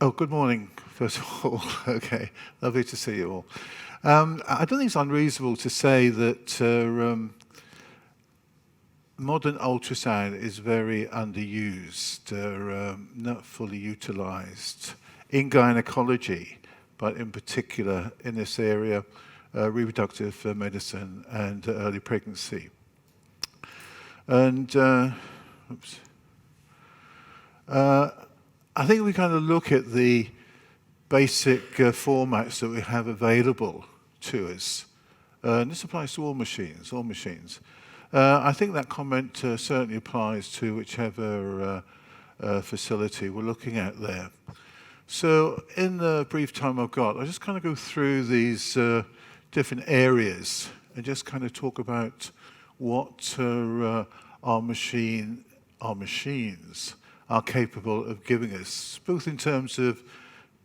Oh, good morning, first of all. Okay, lovely to see you all. I don't think it's unreasonable to say that modern ultrasound is very underused, not fully utilized in gynecology, but in particular in this area, reproductive medicine and early pregnancy. And I think we kind of look at the basic formats that we have available to us. And this applies to all machines, all machines. I think that comment certainly applies to whichever facility we're looking at there. So in the brief time I've got, I'll just kind of go through these different areas and just kind of talk about what our machines are capable of giving us, both in terms of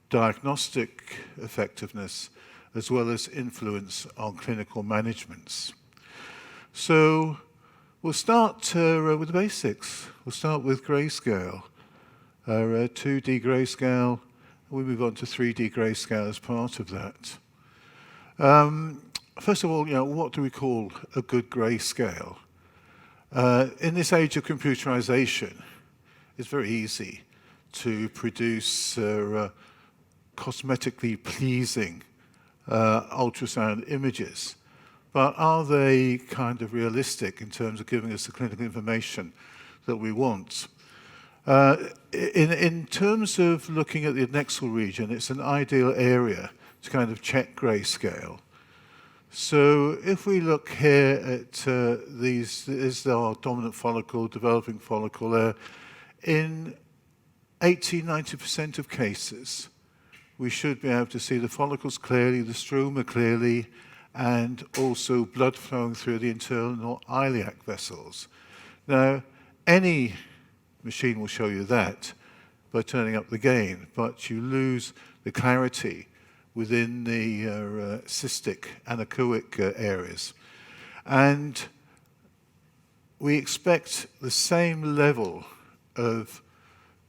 diagnostic effectiveness as well as influence on clinical managements. So we'll start with the basics. We'll start with Grayscale, 2D Grayscale. We move on to 3D Grayscale as part of that. First of all, what do we call a good Grayscale? In this age of computerization, it's very easy to produce cosmetically pleasing ultrasound images. But are they kind of realistic in terms of giving us the clinical information that we want? In terms of looking at the adnexal region, it's an ideal area to kind of check Grayscale. So if we look here at this is our dominant follicle, developing follicle there. In 80–90% of cases, we should be able to see the follicles clearly, the stroma clearly, and also blood flowing through the internal iliac vessels. Now, any machine will show you that by turning up the gain, but you lose the clarity within the cystic anechoic areas. And we expect the same level of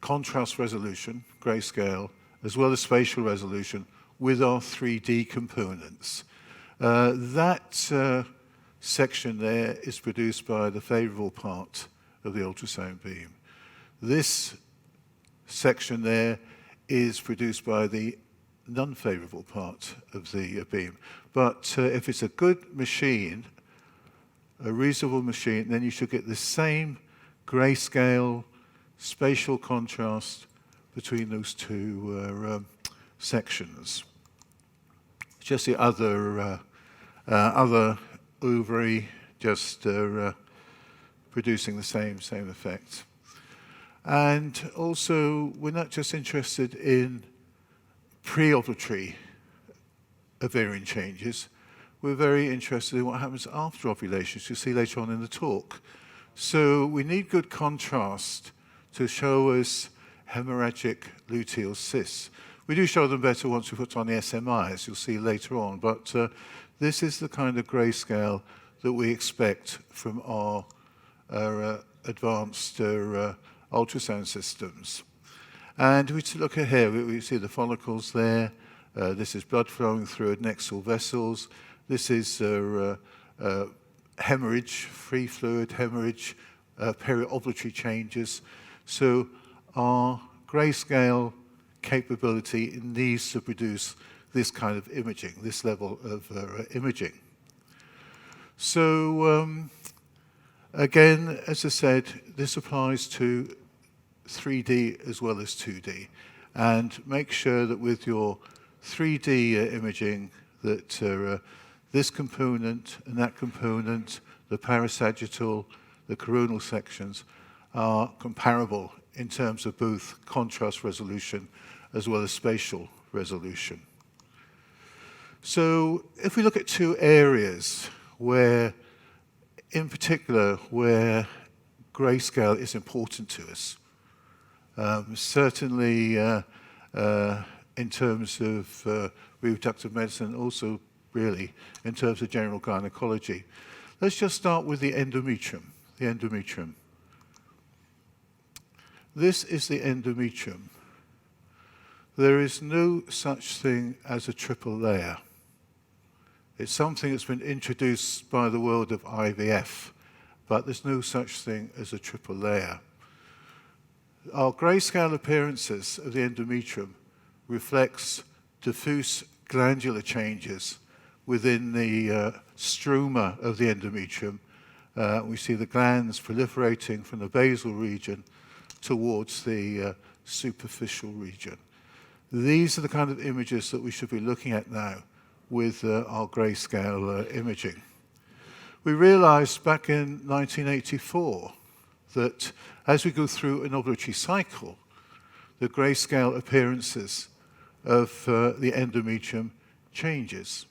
contrast resolution, Grayscale, as well as spatial resolution with our 3D components. That section there is produced by the favorable part of the ultrasound beam. This section there is produced by the non-favorable part of the beam. But if it's a good machine, a reasonable machine, then you should get the same Grayscale spatial contrast between those two sections. Just the other ovary just producing the same effect. And also, we're not just interested in pre-ovulatory ovarian changes. We're very interested in what happens after ovulation, as you'll see later on in the talk. So we need good contrast to show us hemorrhagic luteal cysts. We do show them better once we put on the SMI, as you'll see later on, but this is the kind of Grayscale that we expect from our advanced ultrasound systems. And we look at here, we see the follicles there. This is blood flowing through adnexal vessels. This is hemorrhage, free fluid hemorrhage, peri-ovulatory changes. So our Grayscale capability needs to produce this kind of imaging, this level of imaging. So again, as I said, this applies to 3D as well as 2D. And make sure that with your 3D imaging that this component and that component, the parasagittal, the coronal sections, are comparable in terms of both contrast resolution as well as spatial resolution. So if we look at two areas where, in particular, where Grayscale is important to us, certainly in terms of reproductive medicine, also really in terms of general gynecology. Let's just start with the endometrium. The endometrium. This is the endometrium. there is no such thing as a triple layer. It's something that's been introduced by the world of IVF, but there's no such thing as a triple layer. Our grayscale appearances of the endometrium reflects diffuse glandular changes within the stroma of the endometrium. We see the glands proliferating from the basal region towards the superficial region. These are the kind of images that we should be looking at now with our grayscale imaging. We realized back in 1984 that as we go through an ovulatory cycle, the grayscale appearances of the endometrium changes.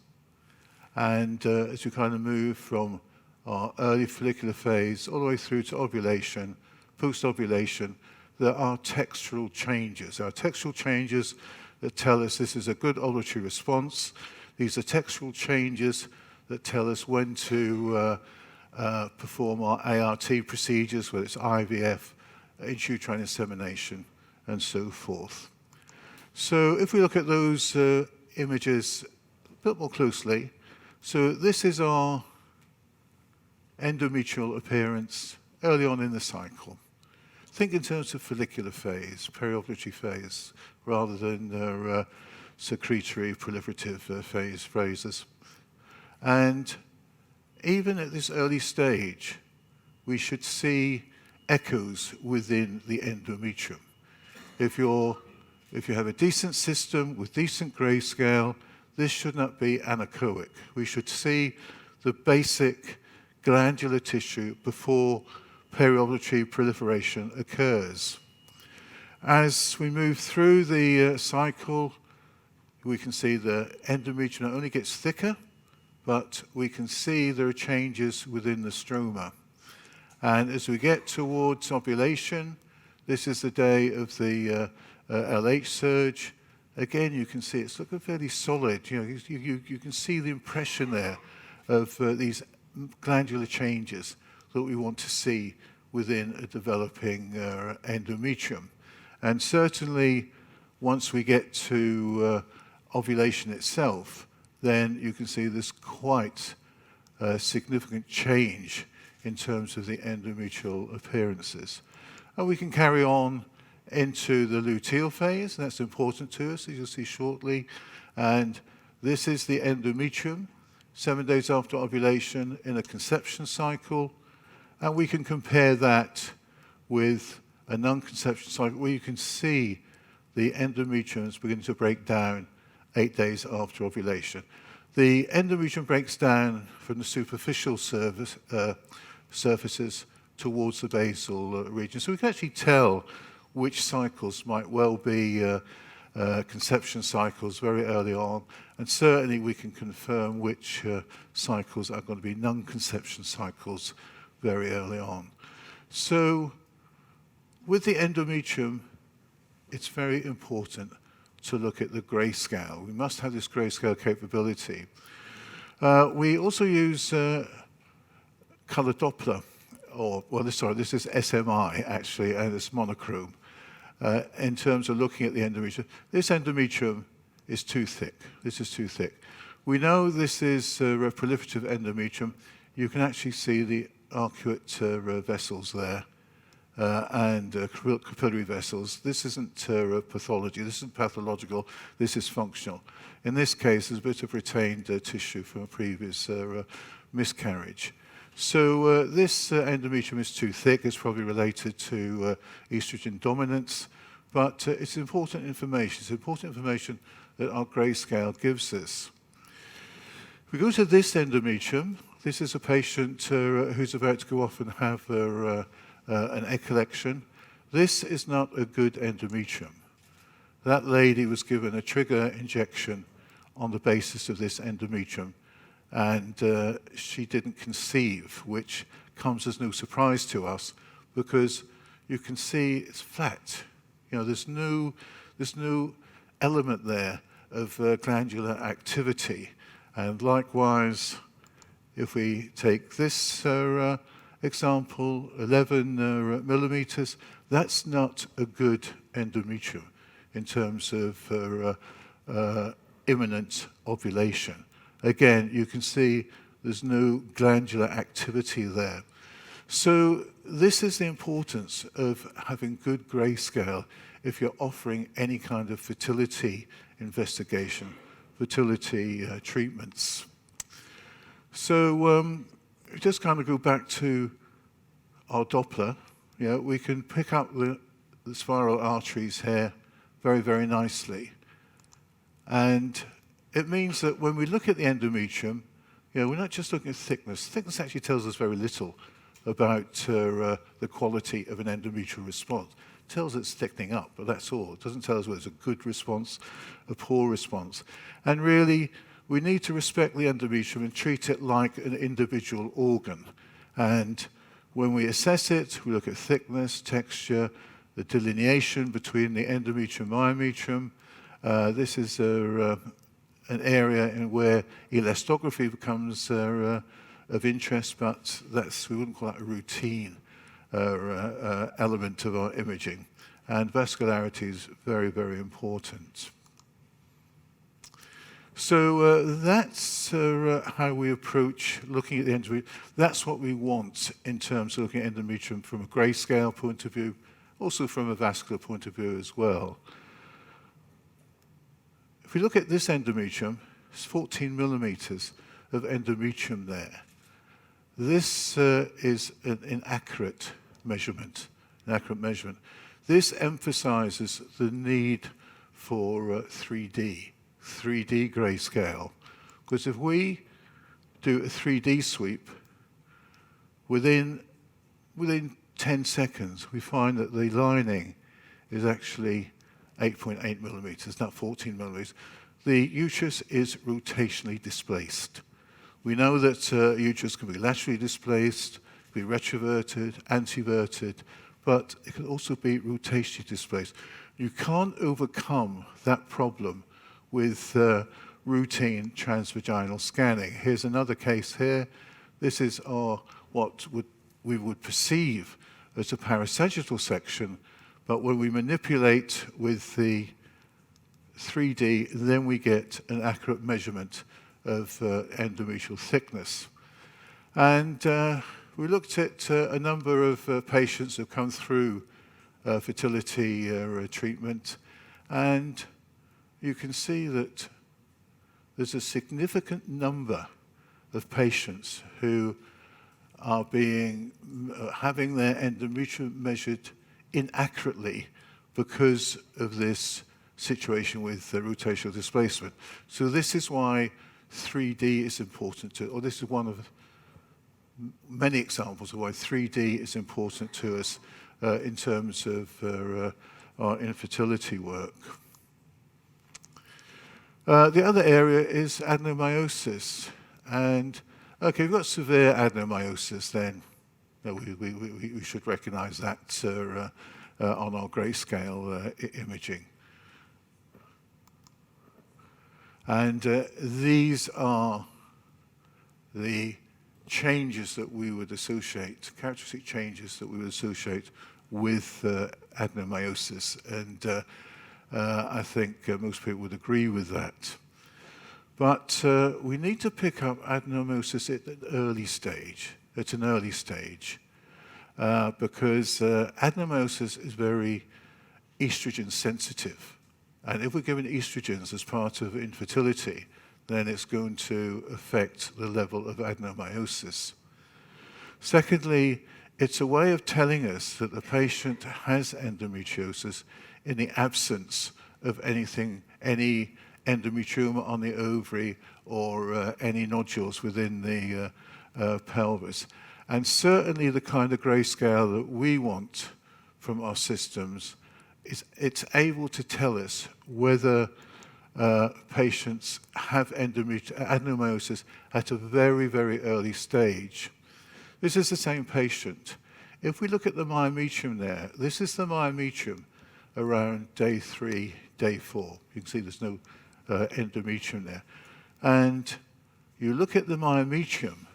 And as we kind of move from our early follicular phase all the way through to ovulation, post-ovulation, there are textural changes. There are textural changes that tell us this is a good ovulatory response. These are textual changes that tell us when to perform our ART procedures, whether it's IVF, intrauterine insemination, and so forth. So if we look at those images a bit more closely, so this is our endometrial appearance early on in the cycle. Think in terms of follicular phase, periovulatory phase, rather than secretory proliferative phases. And even at this early stage, we should see echoes within the endometrium. If you have a decent system with decent grayscale, this should not be anechoic. We should see the basic glandular tissue before periovulatory proliferation occurs. As we move through the cycle, we can see the endometrium not only gets thicker, but we can see there are changes within the stroma. And as we get towards ovulation, this is the day of the LH surge. Again, you can see it's looking fairly solid. You can see the impression there of these glandular changes that we want to see within a developing endometrium. And certainly, once we get to ovulation itself, then you can see this quite significant change in terms of the endometrial appearances. And we can carry on into the luteal phase, and that's important to us, as you'll see shortly. And this is the endometrium, 7 days after ovulation in a conception cycle. And we can compare that with a non-conception cycle where you can see the endometrium is beginning to break down 8 days after ovulation. The endometrium breaks down from the superficial surfaces towards the basal region. So we can actually tell which cycles might well be conception cycles very early on, and certainly we can confirm which cycles are going to be non-conception cycles very early on. So with the endometrium, it's very important to look at the grayscale. We must have this grayscale capability. We also use color Doppler, this is SMI actually, and it's monochrome. In terms of looking at the endometrium. This endometrium is too thick. This is too thick. We know this is a proliferative endometrium. You can actually see the arcuate vessels there and capillary vessels. This isn't pathology. This isn't pathological. This is functional. In this case, there's a bit of retained tissue from a previous miscarriage. So this endometrium is too thick. It's probably related to estrogen dominance, but it's important information. It's important information that our grayscale gives us. If we go to this endometrium, this is a patient who's about to go off and have an egg collection. This is not a good endometrium. That lady was given a trigger injection on the basis of this endometrium, and she didn't conceive, which comes as no surprise to us because you can see it's flat. There's no element there of glandular activity. And likewise, if we take this example, 11 millimeters, that's not a good endometrium. in terms of imminent ovulation. Again, you can see there's no glandular activity there. So this is the importance of having good grayscale if you're offering any kind of fertility investigation, fertility treatments. So just kind of go back to our Doppler. You know, we can pick up the spiral arteries here very, very nicely. And it means that when we look at the endometrium, you know, we're not just looking at thickness. Thickness actually tells us very little about the quality of an endometrial response. It tells it's thickening up, but that's all. It doesn't tell us whether it's a good response, a poor response. And really, we need to respect the endometrium and treat it like an individual organ. And when we assess it, we look at thickness, texture, the delineation between the endometrium and myometrium. This is an area in where elastography becomes of interest, but we wouldn't call that a routine element of our imaging. And vascularity is very, very important. So that's how we approach looking at the endometrium. That's what we want in terms of looking at endometrium from a grayscale point of view, also from a vascular point of view as well. If we look at this endometrium, it's 14 millimeters of endometrium there. This is an inaccurate measurement, This emphasizes the need for 3D grayscale. Because if we do a 3D sweep, within 10 seconds, we find that the lining is actually 8.8 millimeters, not 14 millimeters. The uterus is rotationally displaced. We know that uterus can be laterally displaced, be retroverted, anteverted, but it can also be rotationally displaced. You can't overcome that problem with routine transvaginal scanning. Here's another case here. This is what we would perceive as a parasagittal section, but when we manipulate with the 3D, then we get an accurate measurement of endometrial thickness. And we looked at a number of patients who have come through fertility treatment, and you can see that there's a significant number of patients who are having their endometrium measured inaccurately because of this situation with rotational displacement. So this is why 3D is important or this is one of many examples of why 3D is important to us in terms of our infertility work. The other area is adenomyosis. And, okay, we've got severe adenomyosis then. We should recognize that on our grayscale imaging. And these are the changes that we would associate, characteristic changes that we would associate with adenomyosis. And I think most people would agree with that. But we need to pick up adenomyosis at an early stage, because adenomyosis is very estrogen sensitive. And if we're given estrogens as part of infertility, then it's going to affect the level of adenomyosis. Secondly, it's a way of telling us that the patient has endometriosis in the absence of anything, any endometrioma on the ovary or any nodules within the pelvis. And certainly the kind of grayscale that we want from our systems it's able to tell us whether patients have adenomyosis at a very, very early stage. This is the same patient. If we look at the myometrium there, this is the myometrium around day 3, day 4. You can see there's no endometrium there. And you look at the myometrium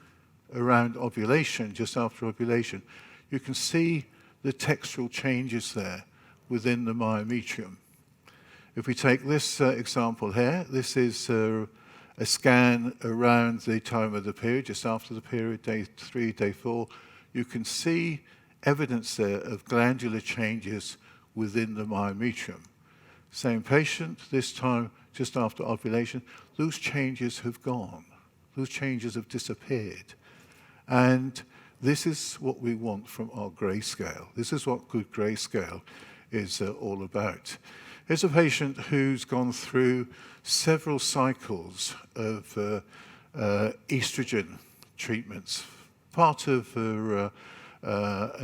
around ovulation, just after ovulation, you can see the textural changes there within the myometrium. If we take this example here, this is a scan around the time of the period, just after the period, day 3, day 4. You can see evidence there of glandular changes within the myometrium. Same patient, this time just after ovulation. Those changes have gone. Those changes have disappeared. And this is what we want from our grayscale. This is what good grayscale is all about. Here's a patient who's gone through several cycles of estrogen treatments, part of an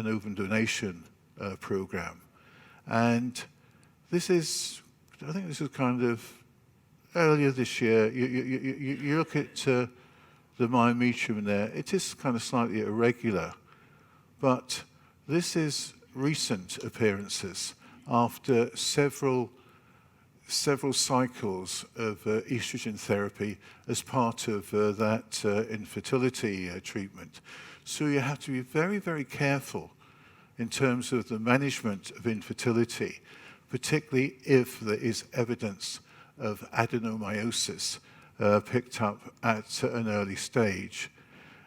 ovum donation program. And this is, I think this is kind of earlier this year. You look at the myometrium there, it is kind of slightly irregular, but this is recent appearances after several cycles of estrogen therapy as part of that infertility treatment. So you have to be very, very careful in terms of the management of infertility, particularly if there is evidence of adenomyosis picked up at an early stage.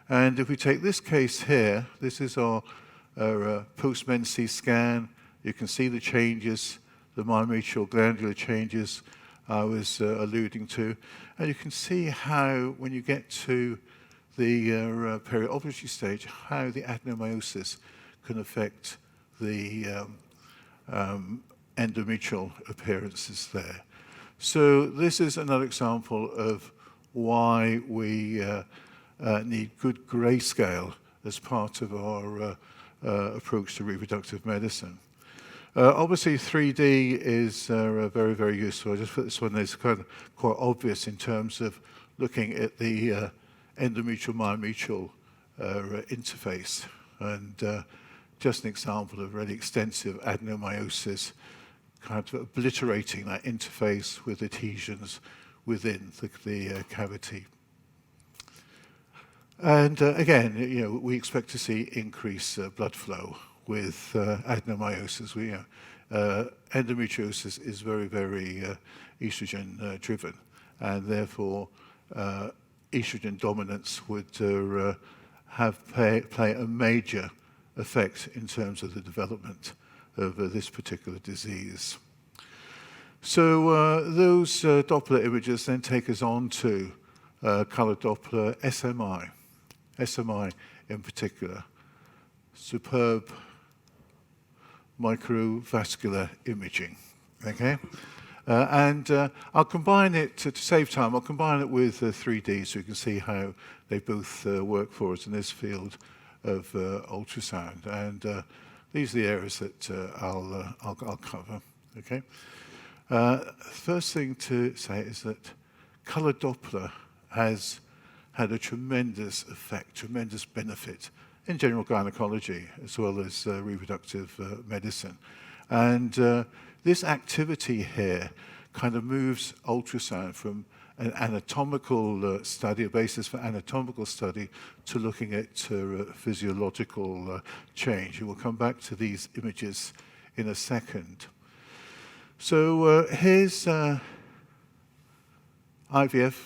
And if we take this case here, this is our post-menses scan. You can see the changes, the myometrial glandular changes I was alluding to. And you can see how, when you get to the periovulatory stage, how the adenomyosis can affect the endometrial appearances there. So this is another example of why we need good grayscale as part of our approach to reproductive medicine. Obviously, 3D is very, very useful. I just put this one as kind of quite obvious in terms of looking at the endometrial-myometrial interface, and just an example of really extensive adenomyosis, kind of obliterating that interface with adhesions within the cavity. And again, we expect to see increased blood flow with adenomyosis. Endometriosis is very, very estrogen driven, and therefore estrogen dominance would play a major effect in terms of the development of this particular disease. So those Doppler images then take us on to color Doppler SMI, SMI in particular, superb microvascular imaging, okay? And I'll combine it, to save time, I'll combine it with 3D so you can see how they both work for us in this field of ultrasound. And these are the areas that I'll cover, okay? First thing to say is that color Doppler has had a tremendous effect, tremendous benefit in general gynecology as well as reproductive medicine. And this activity here kind of moves ultrasound from an anatomical study, a basis for anatomical study, to looking at physiological change. And we'll come back to these images in a second. So here's IVF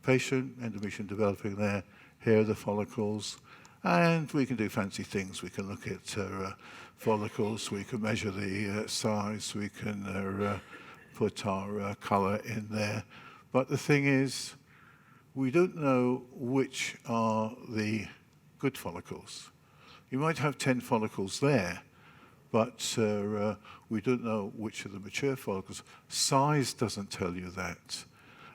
patient, endometrium developing there. Here are the follicles. And we can do fancy things. We can look at follicles. We can measure the size. We can put our color in there. But the thing is, we don't know which are the good follicles. You might have 10 follicles there, but we don't know which are the mature follicles. Size doesn't tell you that.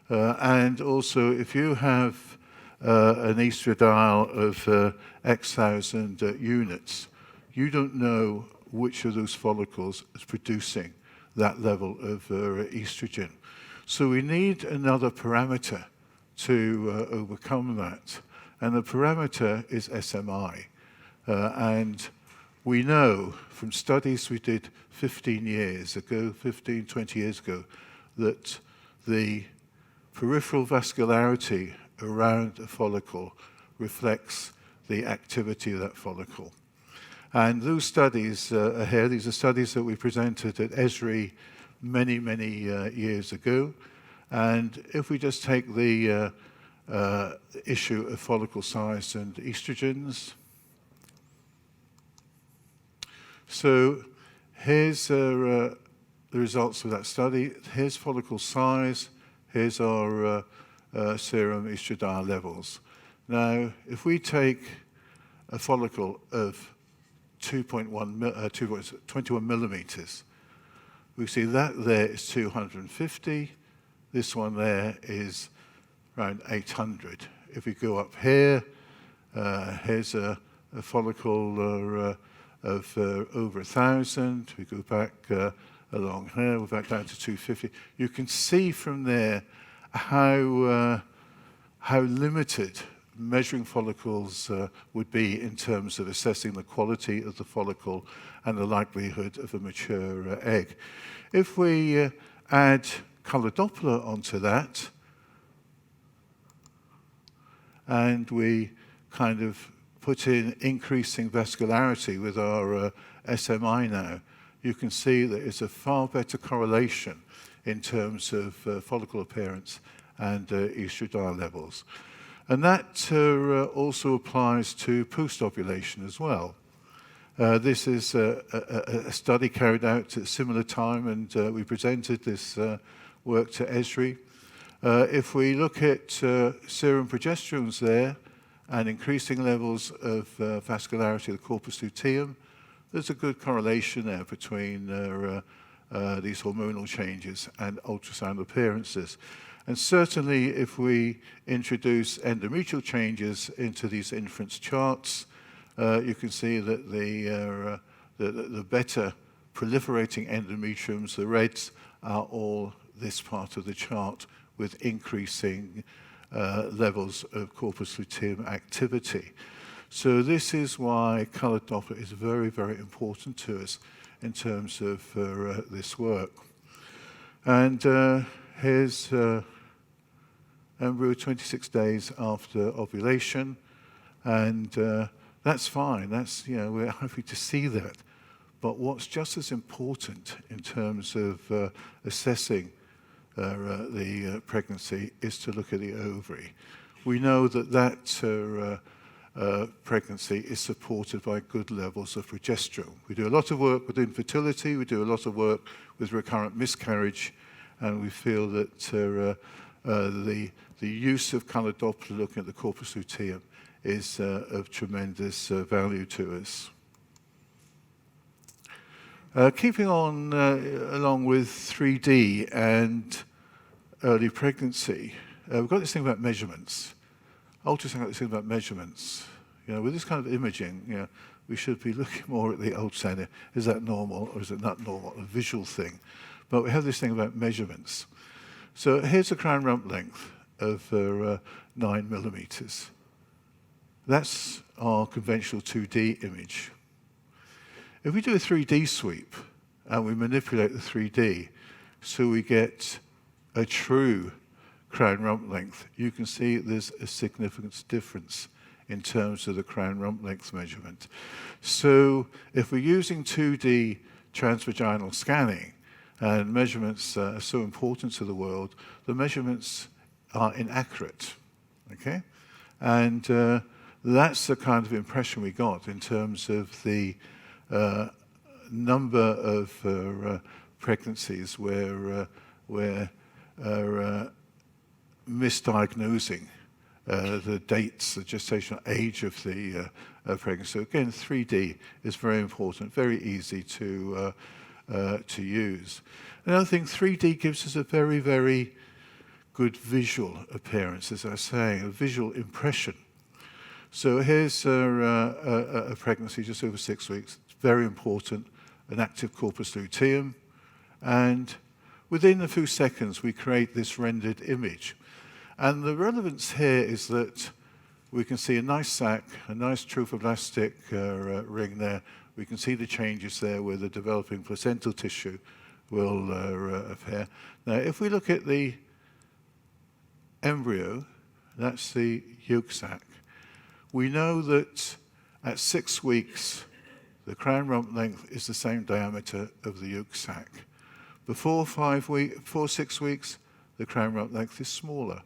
And also, if you have an estradiol of X thousand units, you don't know which of those follicles is producing that level of estrogen. So we need another parameter to overcome that. And the parameter is SMI. And we know from studies we did 20 years ago, that the peripheral vascularity around a follicle reflects the activity of that follicle. And those studies are here. These are studies that we presented at ESRI many, many years ago. And if we just take the issue of follicle size and estrogens. So here's the results of that study. Here's follicle size. Here's our serum estradiol levels. Now, if we take a follicle of 21 millimeters, we see that there is 250. This one there is around 800. If we go up here, here's a follicle of over 1,000. We go back along here, we're back down to 250. You can see from there how limited measuring follicles would be in terms of assessing the quality of the follicle and the likelihood of a mature egg. If we add color Doppler onto that, and we kind of put in increasing vascularity with our SMI now, you can see that it's a far better correlation in terms of follicle appearance and estradiol levels. And that also applies to post-ovulation as well. This is a study carried out at a similar time, and we presented this work to ESRI. If we look at serum progesterones there and increasing levels of vascularity of the corpus luteum, there's a good correlation there between these hormonal changes and ultrasound appearances. And certainly if we introduce endometrial changes into these inference charts, you can see that the better proliferating endometriums, the reds, are all this part of the chart with increasing levels of corpus luteum activity. So this is why colored Doppler is very, very important to us in terms of this work. And here's embryo 26 days after ovulation, and that's fine. That's, we're happy to see that. But what's just as important in terms of assessing the pregnancy is to look at the ovary. We know that pregnancy is supported by good levels of progesterone. We do a lot of work with infertility, we do a lot of work with recurrent miscarriage, and we feel that the use of colored Doppler looking at the corpus luteum is of tremendous value to us. Keeping on along with 3D and early pregnancy, we've got this thing about measurements. Ultrasound got this thing about measurements. With this kind of imaging, we should be looking more at the ultrasound. Is that normal or is it not normal? A visual thing. But we have this thing about measurements. So here's the crown rump length of 9 millimeters. That's our conventional 2D image. If we do a 3D sweep and we manipulate the 3D so we get a true crown rump length, you can see there's a significant difference in terms of the crown rump length measurement. So if we're using 2D transvaginal scanning, and measurements are so important to the world, the measurements are inaccurate, okay? And that's the kind of impression we got in terms of the number of pregnancies where we're misdiagnosing the dates, the gestational age of the pregnancy. So again, 3D is very important, very easy to use. Another thing, 3D gives us a very, very good visual appearance, as I was saying, a visual impression. So here's a pregnancy just over 6 weeks. It's very important, an active corpus luteum. And within a few seconds, we create this rendered image. And the relevance here is that we can see a nice sac, a nice trophoblastic ring there. We can see the changes there where the developing placental tissue will appear. Now, if we look at the embryo, that's the yolk sac, we know that at 6 weeks, the crown rump length is the same diameter of the yolk sac. Before 6 weeks, the crown rump length is smaller.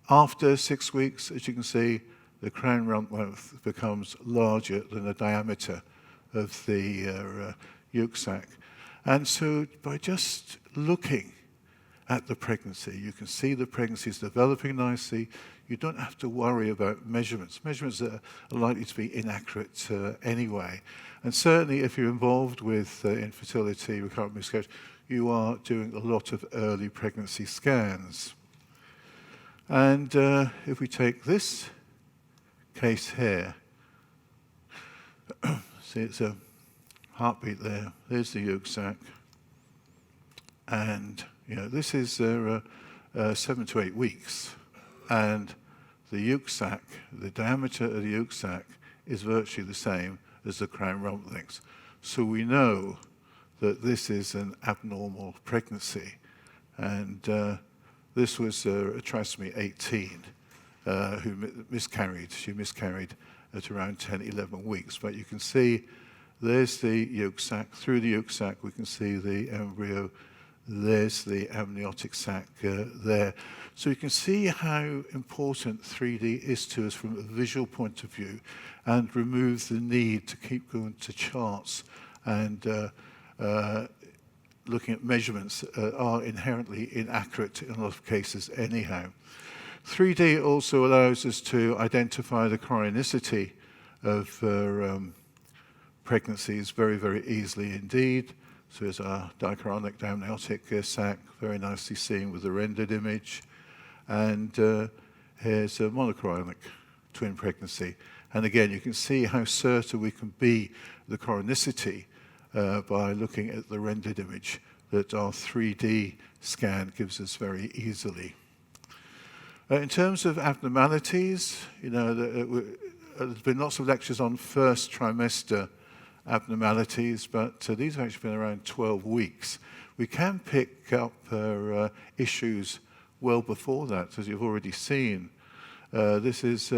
After 6 weeks, as you can see, the crown rump length becomes larger than the diameter of the yolk sac. And so by just looking at the pregnancy, you can see the pregnancy is developing nicely. You don't have to worry about measurements. Measurements are likely to be inaccurate anyway. And certainly if you're involved with infertility, recurrent miscarriage, you are doing a lot of early pregnancy scans. And if we take this case here, see it's a heartbeat there, there's the yolk sac, and this is 7 to 8 weeks, and the yolk sac, the diameter of the yolk sac is virtually the same as the crown rump length. So we know that this is an abnormal pregnancy, and this was a trisomy 18 who miscarried. She miscarried at around 10, 11 weeks. But you can see there's the yolk sac. Through the yolk sac, we can see the embryo. There's the amniotic sac there. So you can see how important 3D is to us from a visual point of view, and removes the need to keep going to charts and looking at measurements are inherently inaccurate in a lot of cases anyhow. 3D also allows us to identify the chronicity of pregnancies very, very easily indeed. So here's our dichorionic amniotic sac, very nicely seen with the rendered image. And here's a monochorionic twin pregnancy. And again, you can see how certain we can be the chronicity by looking at the rendered image that our 3D scan gives us very easily. In terms of abnormalities, there's been lots of lectures on first trimester abnormalities, but these have actually been around 12 weeks. We can pick up issues well before that, as you've already seen. This is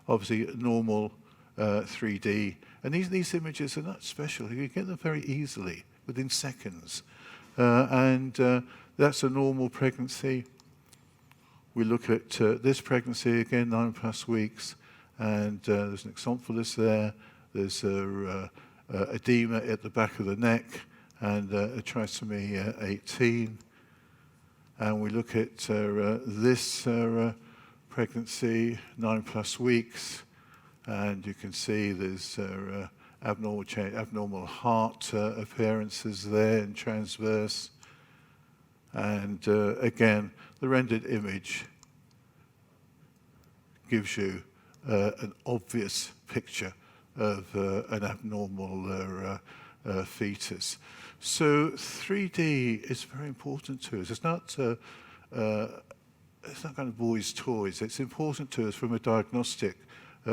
obviously normal 3D. And these images are not special. You get them very easily, within seconds. That's a normal pregnancy. We look at this pregnancy, again, 9+ weeks, and there's an exomphalus there. There's edema at the back of the neck, and a trisomy 18. And we look at this pregnancy, 9+ weeks, and you can see there's abnormal heart appearances there in transverse. And again, the rendered image gives you an obvious picture of an abnormal fetus. So 3D is very important to us. It's not kind of boys' toys. It's important to us from a diagnostic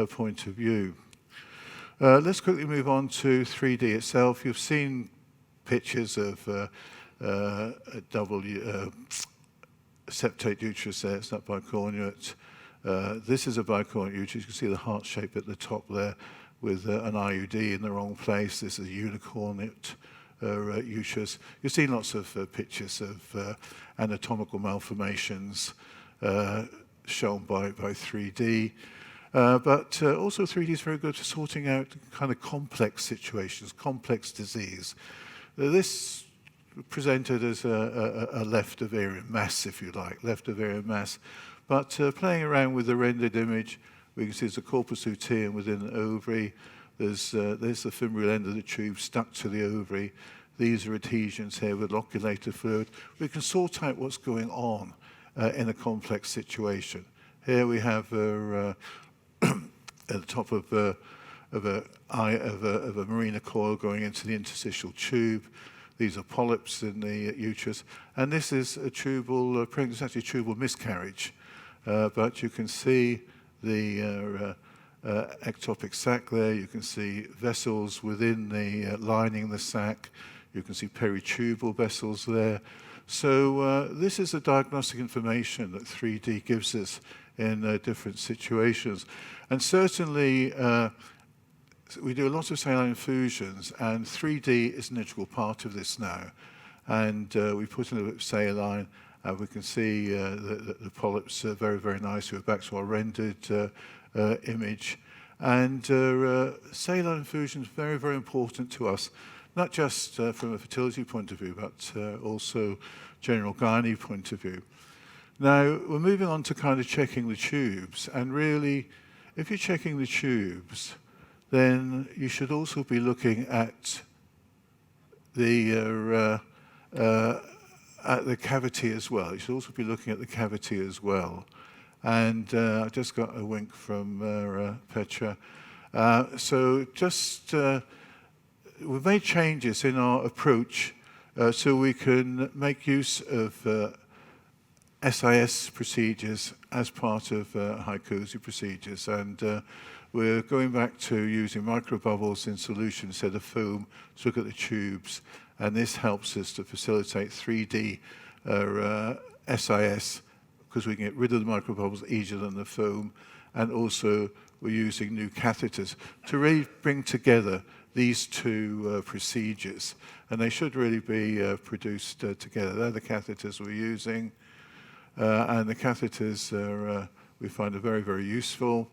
point of view. Let's quickly move on to 3D itself. You've seen pictures of a double septate uterus there. It's not bicornuate. This is a bicornuate uterus. You can see the heart shape at the top there with an IUD in the wrong place. This is a unicornuate uterus. You've seen lots of pictures of anatomical malformations shown by 3D. But also 3D is very good for sorting out kind of complex situations, complex disease. This presented as a left ovarian mass, if you like, left ovarian mass. But playing around with the rendered image, we can see there's a corpus luteum within the ovary. There's the femoral end of the tube stuck to the ovary. These are adhesions here with loculated fluid. We can sort out what's going on in a complex situation. Here we have at the top of a marina coil going into the interstitial tube. These are polyps in the uterus. And this is a tubal pregnancy, actually a tubal miscarriage. But you can see the ectopic sac there. You can see vessels within the lining of the sac. You can see peritubal vessels there. So this is the diagnostic information that 3D gives us in different situations. And certainly we do a lot of saline infusions, and 3D is an integral part of this now. And we put in a bit of saline, and we can see the polyps very, very nicely. We're back to our rendered image. And saline infusion is very, very important to us, not just from a fertility point of view, but also general gynae point of view. Now, we're moving on to kind of checking the tubes, and really, if you're checking the tubes, then you should also be looking at the cavity as well. You should also be looking at the cavity as well. And I just got a wink from Petra. So just, we've made changes in our approach so we can make use of SIS procedures as part of HICOSI procedures. And we're going back to using microbubbles in solution instead of foam to look at the tubes. And this helps us to facilitate 3D SIS because we can get rid of the microbubbles easier than the foam. And also we're using new catheters to really bring together these two procedures. And they should really be produced together. They're the catheters we're using. And the catheters we find are very, very useful.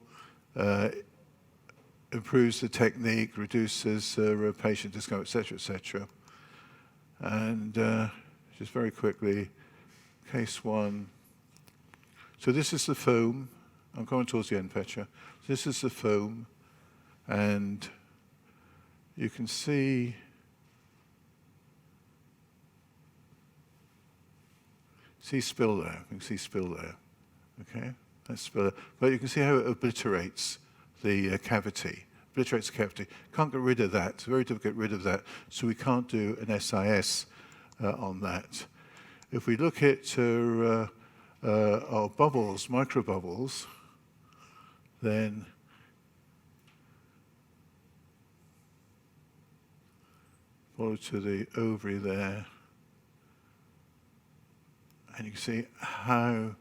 Improves the technique, reduces patient discomfort, etc., etc. And just very quickly, case one. So this is the foam. I'm going towards the end, Petra. This is the foam, and you can see spill there. You can see spill there. Okay, that's spill. But you can see how it obliterates the cavity. Obliterates the cavity. Can't get rid of that. It's very difficult to get rid of that. So we can't do an SIS on that. If we look at our bubbles, microbubbles, then follow to the ovary there. And you can see how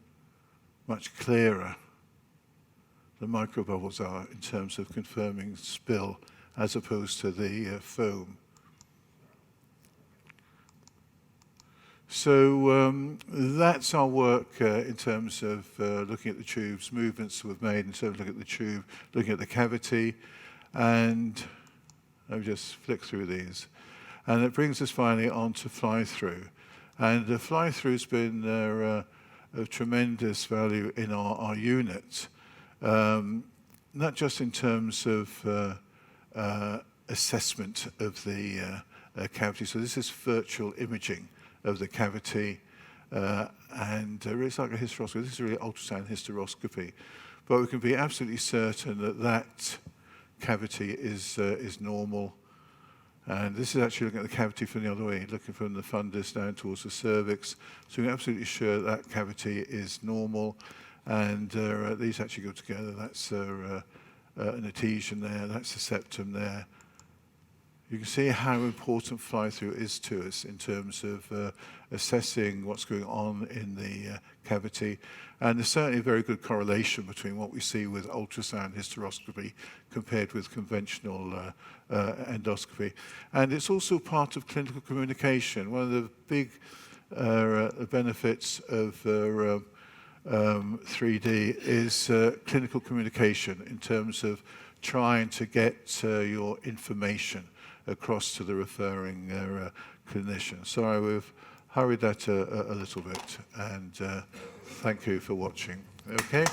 much clearer the microbubbles are in terms of confirming spill as opposed to the foam. So that's our work in terms of looking at the tubes, movements we've made in terms of looking at the tube, looking at the cavity, and I'll just flick through these. And it brings us finally on to fly-through. And the fly-through's been of tremendous value in our unit, not just in terms of assessment of the cavity. So this is virtual imaging of the cavity, and it's like a hysteroscopy. This is really ultrasound hysteroscopy. But we can be absolutely certain that that cavity is normal. And this is actually looking at the cavity from the other way, looking from the fundus down towards the cervix. So we're absolutely sure that cavity is normal. And these actually go together. That's an adhesion there. That's the septum there. You can see how important fly-through is to us in terms of assessing what's going on in the cavity. And there's certainly a very good correlation between what we see with ultrasound hysteroscopy compared with conventional endoscopy. And it's also part of clinical communication. One of the big benefits of 3D is clinical communication in terms of trying to get your information across to the referring clinician. Sorry, we've hurried that a little bit, and thank you for watching. Okay?